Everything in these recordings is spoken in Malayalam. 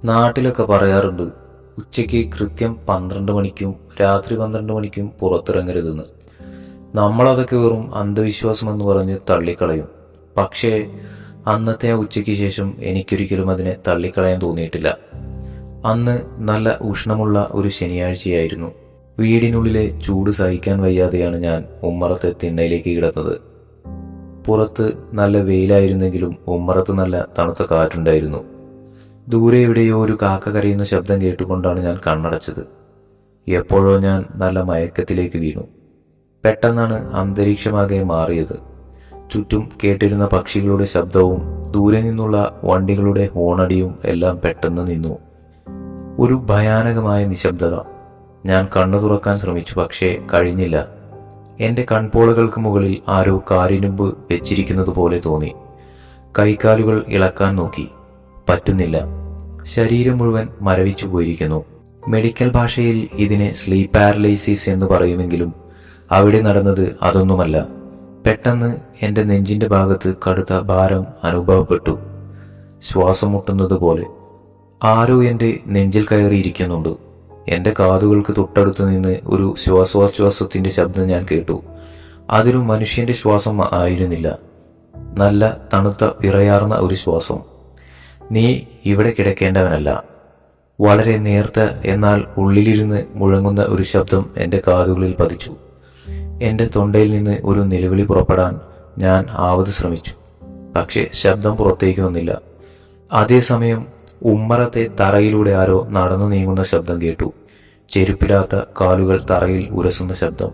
നാട്ടിലൊക്കെ പറയാറുണ്ട്, ഉച്ചയ്ക്ക് കൃത്യം 12 മണിക്കും രാത്രി 12 മണിക്കും പുറത്തിറങ്ങരുതെന്ന്. നമ്മളതൊക്കെ വെറും അന്ധവിശ്വാസമെന്ന് പറഞ്ഞ് തള്ളിക്കളയും. പക്ഷേ അന്നത്തെ ആ ഉച്ചയ്ക്ക് ശേഷം എനിക്കൊരിക്കലും അതിനെ തള്ളിക്കളയാൻ തോന്നിയിട്ടില്ല. അന്ന് നല്ല ഉഷ്ണമുള്ള ഒരു ശനിയാഴ്ചയായിരുന്നു. വീടിനുള്ളിലെ ചൂട് സഹിക്കാൻ വയ്യാതെയാണ് ഞാൻ ഉമ്മറത്തെ തിണ്ണയിലേക്ക് കിടന്നത്. പുറത്ത് നല്ല വെയിലായിരുന്നെങ്കിലും ഉമ്മറത്ത് നല്ല തണുത്ത കാറ്റുണ്ടായിരുന്നു. ദൂരെ എവിടെയോ ഒരു കാക്ക കരയുന്ന ശബ്ദം കേട്ടുകൊണ്ടാണ് ഞാൻ കണ്ണടച്ചത്. എപ്പോഴോ ഞാൻ നല്ല മയക്കത്തിലേക്ക് വീണു. പെട്ടെന്നാണ് അന്തരീക്ഷമാകെ മാറിയത്. ചുറ്റും കേട്ടിരുന്ന പക്ഷികളുടെ ശബ്ദവും ദൂരെ നിന്നുള്ള വണ്ടികളുടെ ഹോണടിയും എല്ലാം പെട്ടെന്ന് നിന്നു. ഒരു ഭയാനകമായ നിശബ്ദത. ഞാൻ കണ്ണു തുറക്കാൻ ശ്രമിച്ചു, പക്ഷേ കഴിഞ്ഞില്ല. എന്റെ കൺപോളകൾക്ക് മുകളിൽ ആരോ കാരിരുമ്പ് വെച്ചിരിക്കുന്നത് പോലെ തോന്നി. കൈകാലുകൾ ഇളക്കാൻ നോക്കി, പറ്റുന്നില്ല. ശരീരം മുഴുവൻ മരവിച്ചു പോയിരിക്കുന്നു. മെഡിക്കൽ ഭാഷയിൽ ഇതിനെ സ്ലീപ്പ് പാരലൈസിസ് എന്ന് പറയുമെങ്കിലും അവിടെ നടന്നത് അതൊന്നുമല്ല. പെട്ടെന്ന് എന്റെ നെഞ്ചിന്റെ ഭാഗത്ത് കടുത്ത ഭാരം അനുഭവപ്പെട്ടു. ശ്വാസം മുട്ടുന്നത് പോലെ ആരോ എന്റെ നെഞ്ചിൽ കയറിയിരിക്കുന്നുണ്ട്. എന്റെ കാതുകൾക്ക് തൊട്ടടുത്ത് നിന്ന് ഒരു ശ്വാസോച്ഛ്വാസത്തിന്റെ ശബ്ദം ഞാൻ കേട്ടു. അതൊരു മനുഷ്യന്റെ ശ്വാസം ആയിരുന്നില്ല. നല്ല തണുത്ത വിറയാർന്ന ഒരു ശ്വാസം. നീ ഇവിടെ കിടക്കേണ്ടവനല്ല. വളരെ നേർത്ത എന്നാൽ ഉള്ളിലിരുന്ന് മുഴങ്ങുന്ന ഒരു ശബ്ദം എന്റെ കാതുകളിൽ പതിച്ചു. എന്റെ തൊണ്ടയിൽ നിന്ന് ഒരു നിലവിളി പുറപ്പെടാൻ ഞാൻ ആവത് ശ്രമിച്ചു. പക്ഷെ ശബ്ദം പുറത്തേക്ക് വന്നില്ല. അതേസമയം ഉമ്മറത്തെ തറയിലൂടെ ആരോ നടന്നു നീങ്ങുന്ന ശബ്ദം കേട്ടു. ചെരുപ്പിടാത്ത കാലുകൾ തറയിൽ ഉരസുന്ന ശബ്ദം.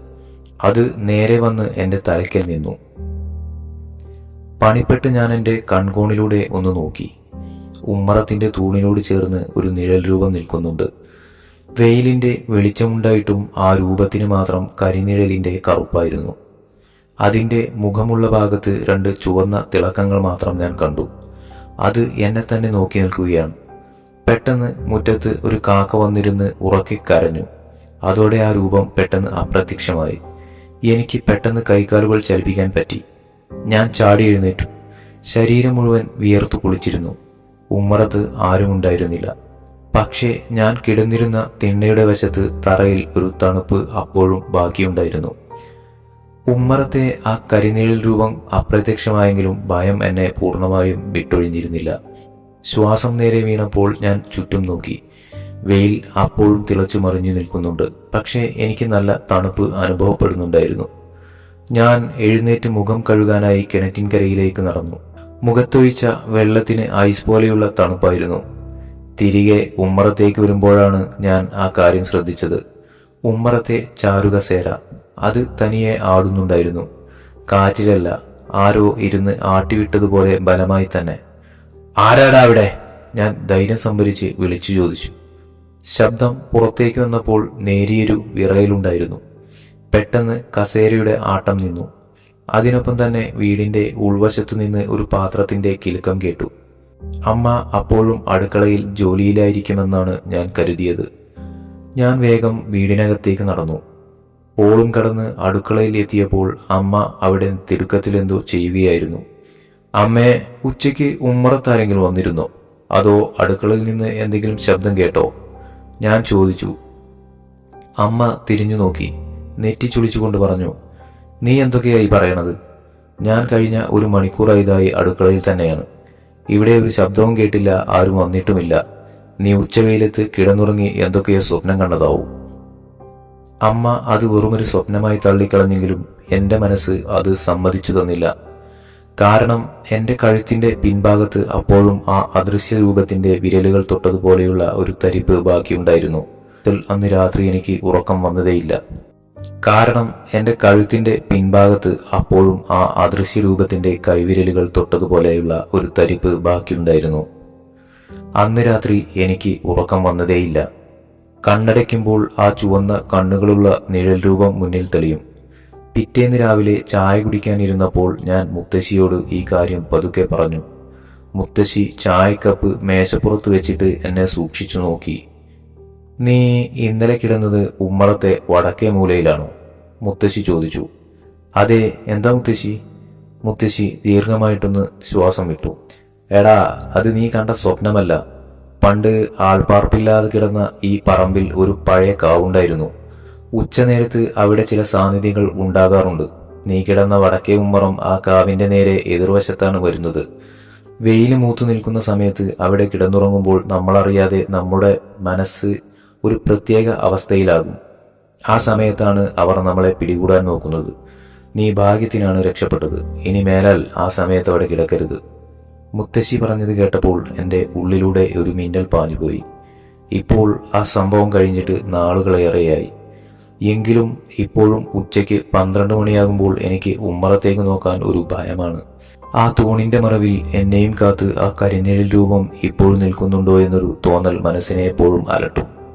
അത് നേരെ വന്ന് എന്റെ തലയ്ക്കൽ നിന്നു. പണിപ്പെട്ട് ഞാൻ എന്റെ കൺകോണിലൂടെ ഒന്ന് നോക്കി. ഉമ്മറത്തിന്റെ തൂണിനോട് ചേർന്ന് ഒരു നിഴൽ രൂപം നിൽക്കുന്നുണ്ട്. വെയിലിന്റെ വെളിച്ചമുണ്ടായിട്ടും ആ രൂപത്തിന് മാത്രം കരിനിഴലിന്റെ കറുപ്പായിരുന്നു. അതിന്റെ മുഖമുള്ള ഭാഗത്ത് 2 ചുവന്ന തിളക്കങ്ങൾ മാത്രം ഞാൻ കണ്ടു. അത് എന്നെ തന്നെ നോക്കി നിൽക്കുകയാണ്. പെട്ടെന്ന് മുറ്റത്ത് ഒരു കാക്ക വന്നിരുന്ന് ഉറക്കെ കരഞ്ഞു. അതോടെ ആ രൂപം പെട്ടെന്ന് അപ്രത്യക്ഷമായി. എനിക്ക് പെട്ടെന്ന് കൈകാലുകൾ ചലിപ്പിക്കാൻ പറ്റി. ഞാൻ ചാടി എഴുന്നേറ്റു. ശരീരം മുഴുവൻ വിയർത്തു കുളിച്ചിരുന്നു. ഉമ്മറത്ത് ആരുമുണ്ടായിരുന്നില്ല. പക്ഷേ ഞാൻ കിടന്നിരുന്ന തിണ്ണയുടെ വശത്ത് തറയിൽ ഒരു തണുപ്പ് അപ്പോഴും ബാക്കിയുണ്ടായിരുന്നു. ഉമ്മറത്തെ ആ കരിനിഴൽ രൂപം അപ്രത്യക്ഷമായെങ്കിലും ഭയം എന്നെ പൂർണ്ണമായും വിട്ടൊഴിഞ്ഞിരുന്നില്ല. ശ്വാസം നേരെ വീണപ്പോൾ ഞാൻ ചുറ്റും നോക്കി. വെയിൽ അപ്പോഴും തിളച്ചു മറിഞ്ഞു നിൽക്കുന്നുണ്ട്. പക്ഷേ എനിക്ക് നല്ല തണുപ്പ് അനുഭവപ്പെടുന്നുണ്ടായിരുന്നു. ഞാൻ എഴുന്നേറ്റ് മുഖം കഴുകാനായി കിണറ്റിൻകരയിലേക്ക് നടന്നു. മുഖത്തൊഴിച്ച വെള്ളത്തിന് ഐസ് പോലെയുള്ള തണുപ്പായിരുന്നു. തിരികെ ഉമ്മറത്തേക്ക് വരുമ്പോഴാണ് ഞാൻ ആ കാര്യം ശ്രദ്ധിച്ചത്. ഉമ്മറത്തെ ചാരുകസേര അത് തനിയെ ആടുന്നുണ്ടായിരുന്നു. കാറ്റിലല്ല, ആരോ ഇരുന്ന് ആട്ടിവിട്ടതുപോലെ ബലമായി തന്നെ. ആരാടാ അവിടെ? ഞാൻ ധൈര്യം സംഭരിച്ച് വിളിച്ചു ചോദിച്ചു. ശബ്ദം പുറത്തേക്ക് വന്നപ്പോൾ നേരിയൊരു വിറയലുണ്ടായിരുന്നു. പെട്ടെന്ന് കസേരയുടെ ആട്ടം നിന്നു. അതിനൊപ്പം തന്നെ വീടിന്റെ ഉൾവശത്തു നിന്ന് ഒരു പാത്രത്തിന്റെ കിലുക്കം കേട്ടു. അമ്മ അപ്പോഴും അടുക്കളയിൽ ജോലിയിലായിരിക്കുമെന്നാണ് ഞാൻ കരുതിയത്. ഞാൻ വേഗം വീടിനകത്തേക്ക് നടന്നു. ഓളും കടന്ന് അടുക്കളയിൽ എത്തിയപ്പോൾ അമ്മ അവിടെ തിടുക്കത്തിലെന്തോ ചെയ്യുകയായിരുന്നു. അമ്മേ, ഉച്ചയ്ക്ക് ഉമ്മറത്താരെങ്കിലും വന്നിരുന്നോ? അതോ അടുക്കളയിൽ നിന്ന് എന്തെങ്കിലും ശബ്ദം കേട്ടോ? ഞാൻ ചോദിച്ചു. അമ്മ തിരിഞ്ഞു നോക്കി നെറ്റിച്ചുളിച്ചുകൊണ്ട് പറഞ്ഞു, നീ എന്തൊക്കെയായി പറയണത്? ഞാൻ കഴിഞ്ഞ 1 മണിക്കൂറായതായി അടുക്കളയിൽ തന്നെയാണ്. ഇവിടെ ഒരു ശബ്ദവും കേട്ടില്ല, ആരും വന്നിട്ടുമില്ല. നീ ഉച്ചവെയിലത്ത് കിടന്നുറങ്ങി എന്തൊക്കെയോ സ്വപ്നം കണ്ടതാവും. അമ്മ അത് വെറുമൊരു സ്വപ്നമായി തള്ളിക്കളഞ്ഞെങ്കിലും എന്റെ മനസ്സ് അത് സമ്മതിച്ചു തന്നില്ല. കാരണം എന്റെ കഴുത്തിന്റെ പിൻഭാഗത്ത് അപ്പോഴും ആ അദൃശ്യ രൂപത്തിന്റെ വിരലുകൾ തൊട്ടതുപോലെയുള്ള ഒരു തരിപ്പ് ബാക്കിയുണ്ടായിരുന്നു. അന്ന് രാത്രി എനിക്ക് ഉറക്കം വന്നതേയില്ല. കാരണം എന്റെ കഴുത്തിന്റെ പിൻഭാഗത്ത് അപ്പോഴും ആ അദൃശ്യ രൂപത്തിന്റെ കൈവിരലുകൾ തൊട്ടതുപോലെയുള്ള ഒരു തരിപ്പ് ബാക്കിയുണ്ടായിരുന്നു. അന്ന് രാത്രി എനിക്ക് ഉറക്കം വന്നതേയില്ല. കണ്ണടയ്ക്കുമ്പോൾ ആ ചുവന്ന കണ്ണുകളുള്ള നിഴൽ രൂപം മുന്നിൽ തെളിയും. പിറ്റേന്ന് രാവിലെ ചായ കുടിക്കാനിരുന്നപ്പോൾ ഞാൻ മുത്തശ്ശിയോട് ഈ കാര്യം പതുക്കെ പറഞ്ഞു. മുത്തശ്ശി ചായക്കപ്പ് മേശപ്പുറത്ത് വെച്ചിട്ട് എന്നെ സൂക്ഷിച്ചു നോക്കി. നീ ഇന്നലെ കിടന്നത് ഉമ്മറത്തെ വടക്കേ മൂലയിലാണോ? മുത്തശ്ശി ചോദിച്ചു. അതെ, എന്താ മുത്തശ്ശി? മുത്തശ്ശി ദീർഘമായിട്ടൊന്ന് ശ്വാസം വിട്ടു. എടാ, അത് നീ കണ്ട സ്വപ്നമല്ല. പണ്ട് ആൾപ്പാർപ്പില്ലാതെ കിടന്ന ഈ പറമ്പിൽ ഒരു പഴയ കാവുണ്ടായിരുന്നു. ഉച്ചനേരത്ത് അവിടെ ചില സാന്നിധ്യങ്ങൾ ഉണ്ടാകാറുണ്ട്. നീ കിടന്ന വടക്കേ ഉമ്മറം ആ കാവിന്റെ നേരെ എതിർവശത്താണ് വരുന്നത്. വെയിൽ മൂത്തു നിൽക്കുന്ന സമയത്ത് അവിടെ കിടന്നുറങ്ങുമ്പോൾ നമ്മളറിയാതെ നമ്മുടെ മനസ്സ് ഒരു പ്രത്യേക അവസ്ഥയിലാകും. ആ സമയത്താണ് അവർ നമ്മളെ പിടികൂടാൻ നോക്കുന്നത്. നീ ഭാഗ്യത്തിനാണ് രക്ഷപ്പെട്ടത്. ഇനി മേലാൽ ആ സമയത്ത് അവിടെ കിടക്കരുത്. മുത്തശ്ശി പറഞ്ഞത് കേട്ടപ്പോൾ എൻ്റെ ഉള്ളിലൂടെ ഒരു മിന്നൽ പാഞ്ഞുപോയി. ഇപ്പോൾ ആ സംഭവം കഴിഞ്ഞിട്ട് നാളുകളേറെയായി. എങ്കിലും ഇപ്പോഴും ഉച്ചയ്ക്ക് 12 മണിയാകുമ്പോൾ എനിക്ക് ഉമ്മറത്തേക്ക് നോക്കാൻ ഒരു ഭയമാണ്. ആ തൂണിന്റെ മറവിൽ എന്നെയും കാത്ത് ആ കരിനിഴൽ രൂപം ഇപ്പോഴും നിൽക്കുന്നുണ്ടോ എന്നൊരു തോന്നൽ മനസ്സിനെ എപ്പോഴും അലട്ടും.